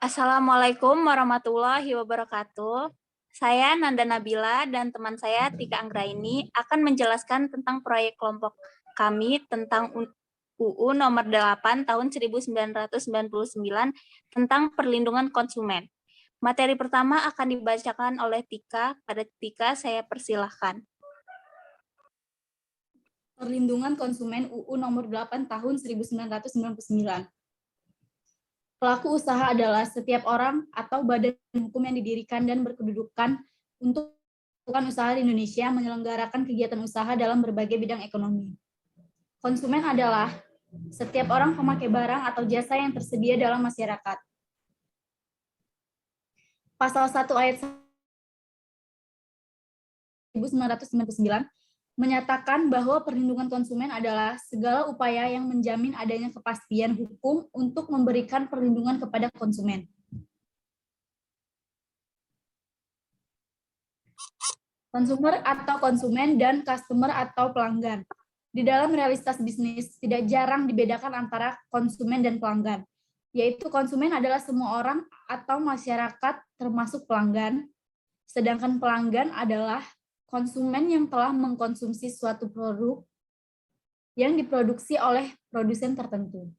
Assalamualaikum warahmatullahi wabarakatuh. Saya Nanda Nabila dan teman saya Tika Anggraini akan menjelaskan tentang proyek kelompok kami tentang UU nomor 8 tahun 1999 tentang perlindungan konsumen. Materi pertama akan dibacakan oleh Tika. Pada Tika saya persilahkan. Perlindungan Konsumen UU nomor 8 tahun 1999. Pelaku usaha adalah setiap orang atau badan hukum yang didirikan dan berkedudukan untuk melakukan usaha di Indonesia menyelenggarakan kegiatan usaha dalam berbagai bidang ekonomi. Konsumen adalah setiap orang pemakai barang atau jasa yang tersedia dalam masyarakat. Pasal 1 ayat 1999 menyatakan bahwa perlindungan konsumen adalah segala upaya yang menjamin adanya kepastian hukum untuk memberikan perlindungan kepada konsumen. Konsumer atau konsumen dan customer atau pelanggan. Di dalam realitas bisnis, tidak jarang dibedakan antara konsumen dan pelanggan, yaitu konsumen adalah semua orang atau masyarakat termasuk pelanggan, sedangkan pelanggan adalah konsumen yang telah mengkonsumsi suatu produk yang diproduksi oleh produsen tertentu.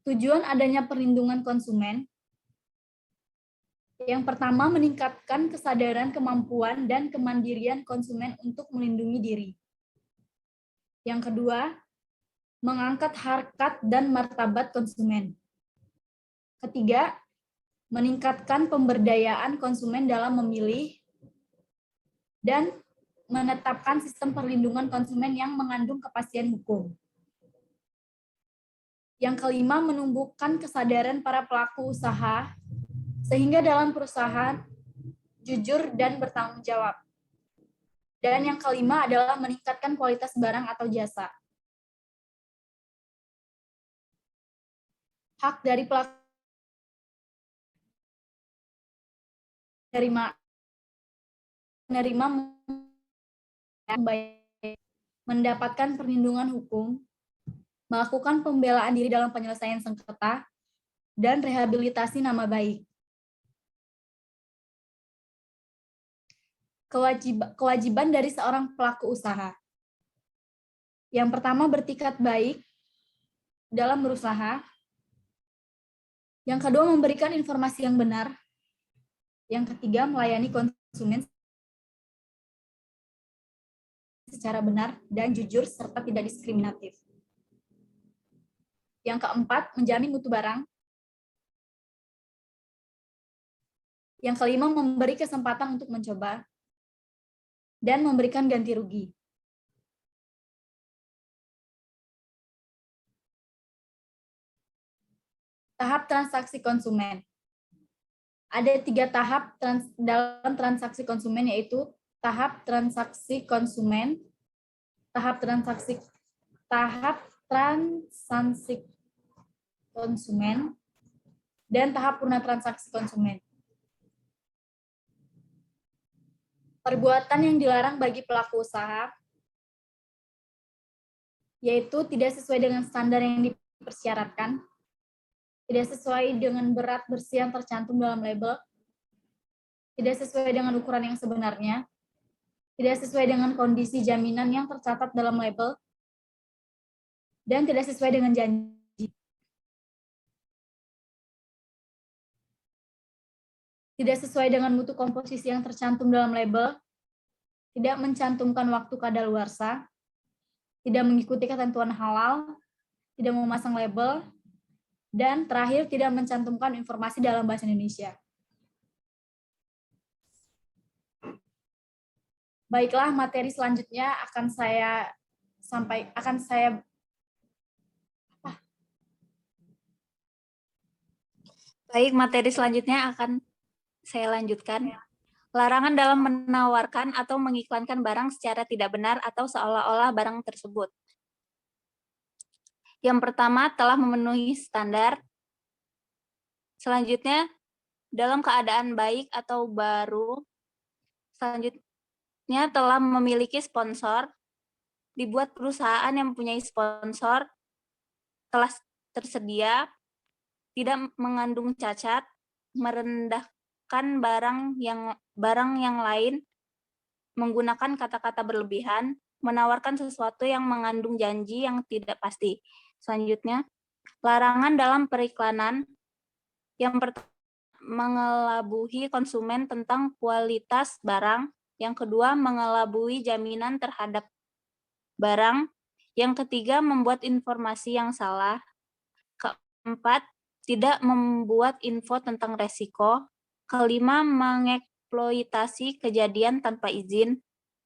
Tujuan adanya perlindungan konsumen yang pertama meningkatkan kesadaran, kemampuan, dan kemandirian konsumen untuk melindungi diri. Yang kedua, mengangkat harkat dan martabat konsumen. Ketiga, meningkatkan pemberdayaan konsumen dalam memilih dan menetapkan sistem perlindungan konsumen yang mengandung kepastian hukum. Yang kelima, menumbuhkan kesadaran para pelaku usaha sehingga dalam perusahaan jujur dan bertanggung jawab. Dan yang kelima adalah meningkatkan kualitas barang atau jasa. Hak dari pelaku menerima mendapatkan perlindungan hukum, melakukan pembelaan diri dalam penyelesaian sengketa, dan rehabilitasi nama baik. Kewajiban dari seorang pelaku usaha. Yang pertama, bertikad baik dalam berusaha. Yang kedua, memberikan informasi yang benar. Yang ketiga, melayani konsumen secara benar dan jujur serta tidak diskriminatif. Yang keempat, menjamin mutu barang. Yang kelima, memberi kesempatan untuk mencoba dan memberikan ganti rugi. Tahap transaksi konsumen. Ada 3 tahap dalam transaksi konsumen, yaitu tahap transaksi konsumen, tahap transaksi konsumen, dan tahap purna transaksi konsumen. Perbuatan yang dilarang bagi pelaku usaha, yaitu tidak sesuai dengan standar yang dipersyaratkan, tidak sesuai dengan berat bersih yang tercantum dalam label, tidak sesuai dengan ukuran yang sebenarnya, tidak sesuai dengan kondisi jaminan yang tercatat dalam label, dan tidak sesuai dengan janji. Tidak sesuai dengan mutu komposisi yang tercantum dalam label, tidak mencantumkan waktu kadaluarsa, tidak mengikuti ketentuan halal, tidak memasang label, dan terakhir tidak mencantumkan informasi dalam bahasa Indonesia. Baiklah, materi selanjutnya Baik, materi selanjutnya akan saya lanjutkan. Larangan dalam menawarkan atau mengiklankan barang secara tidak benar atau seolah-olah barang tersebut. Yang pertama, telah memenuhi standar. Selanjutnya, dalam keadaan baik atau baru. Selanjutnya, telah memiliki sponsor. dibuat perusahaan yang mempunyai sponsor telah tersedia, tidak mengandung cacat, merendahkan barang yang lain, menggunakan kata-kata berlebihan, menawarkan sesuatu yang mengandung janji yang tidak pasti. Selanjutnya, larangan dalam periklanan. Yang pertama, mengelabui konsumen tentang kualitas barang. Yang kedua, mengelabui jaminan terhadap barang. Yang ketiga, membuat informasi yang salah. Keempat, tidak membuat info tentang resiko. Kelima, mengeksploitasi kejadian tanpa izin.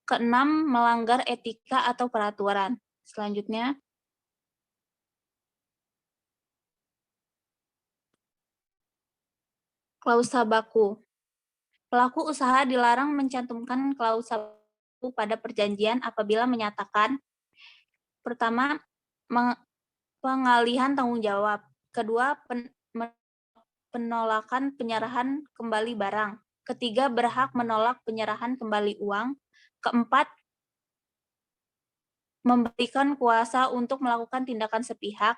Keenam, melanggar etika atau peraturan. Selanjutnya, klausa baku. Pelaku usaha dilarang mencantumkan klausa baku pada perjanjian apabila menyatakan: pertama, pengalihan tanggung jawab. Kedua, penolakan penyerahan kembali barang. Ketiga, berhak menolak penyerahan kembali uang. Keempat, memberikan kuasa untuk melakukan tindakan sepihak.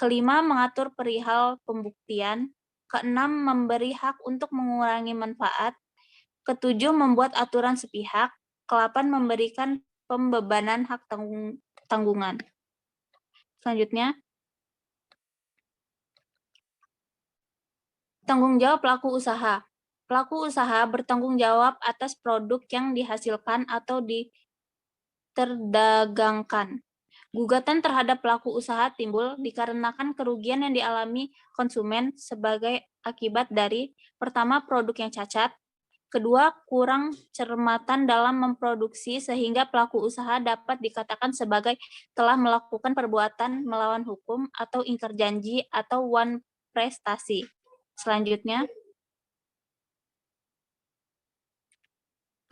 Kelima, mengatur perihal pembuktian. Keenam, memberi hak untuk mengurangi manfaat. Ketujuh, membuat aturan sepihak. Kelapan, memberikan pembebanan hak tanggungan. Selanjutnya, tanggung jawab pelaku usaha. Pelaku usaha bertanggung jawab atas produk yang dihasilkan atau diterdagangkan. Gugatan terhadap pelaku usaha timbul dikarenakan kerugian yang dialami konsumen sebagai akibat dari: pertama, produk yang cacat. Kedua, kurang cermatan dalam memproduksi sehingga pelaku usaha dapat dikatakan sebagai telah melakukan perbuatan melawan hukum atau ingkar janji atau wan prestasi. Selanjutnya,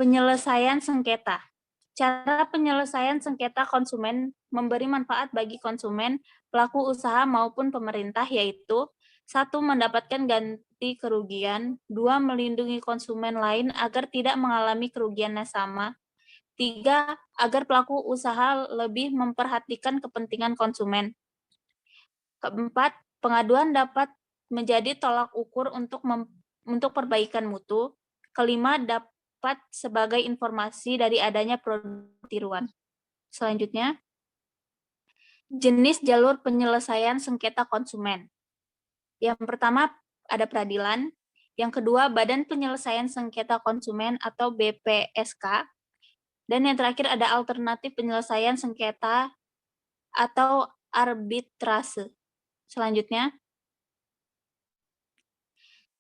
penyelesaian sengketa. Cara penyelesaian sengketa konsumen memberi manfaat bagi konsumen, pelaku usaha maupun pemerintah, yaitu: 1. Mendapatkan ganti kerugian. 2. Melindungi konsumen lain agar tidak mengalami kerugian yang sama. 3. Agar pelaku usaha lebih memperhatikan kepentingan konsumen. Keempat, pengaduan dapat menjadi tolak ukur untuk perbaikan mutu. Kelima, dapat sebagai informasi dari adanya produk tiruan. Selanjutnya, jenis jalur penyelesaian sengketa konsumen. Yang pertama, ada peradilan. Yang kedua, Badan Penyelesaian Sengketa Konsumen atau BPSK. Dan yang terakhir ada alternatif penyelesaian sengketa atau arbitrase. Selanjutnya,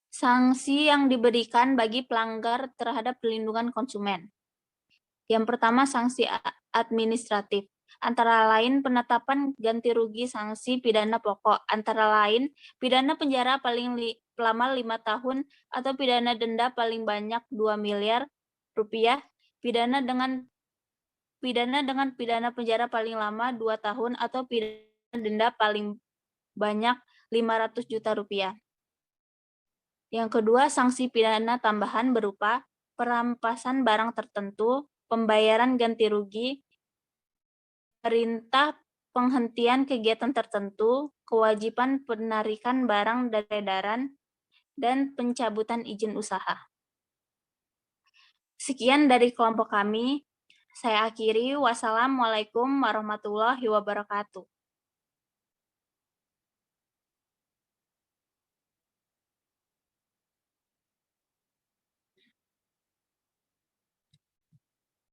sanksi yang diberikan bagi pelanggar terhadap perlindungan konsumen. Yang pertama, sanksi administratif. Antara lain penetapan ganti rugi sanksi pidana pokok, antara lain pidana penjara paling lama 5 tahun atau pidana denda paling banyak 2 miliar rupiah, pidana dengan pidana penjara paling lama 2 tahun atau pidana denda paling banyak 500 juta rupiah. Yang kedua, sanksi pidana tambahan berupa perampasan barang tertentu, pembayaran ganti rugi, perintah penghentian kegiatan tertentu, kewajiban penarikan barang dari edaran, dan pencabutan izin usaha. Sekian dari kelompok kami. Saya akhiri. Wassalamualaikum warahmatullahi wabarakatuh.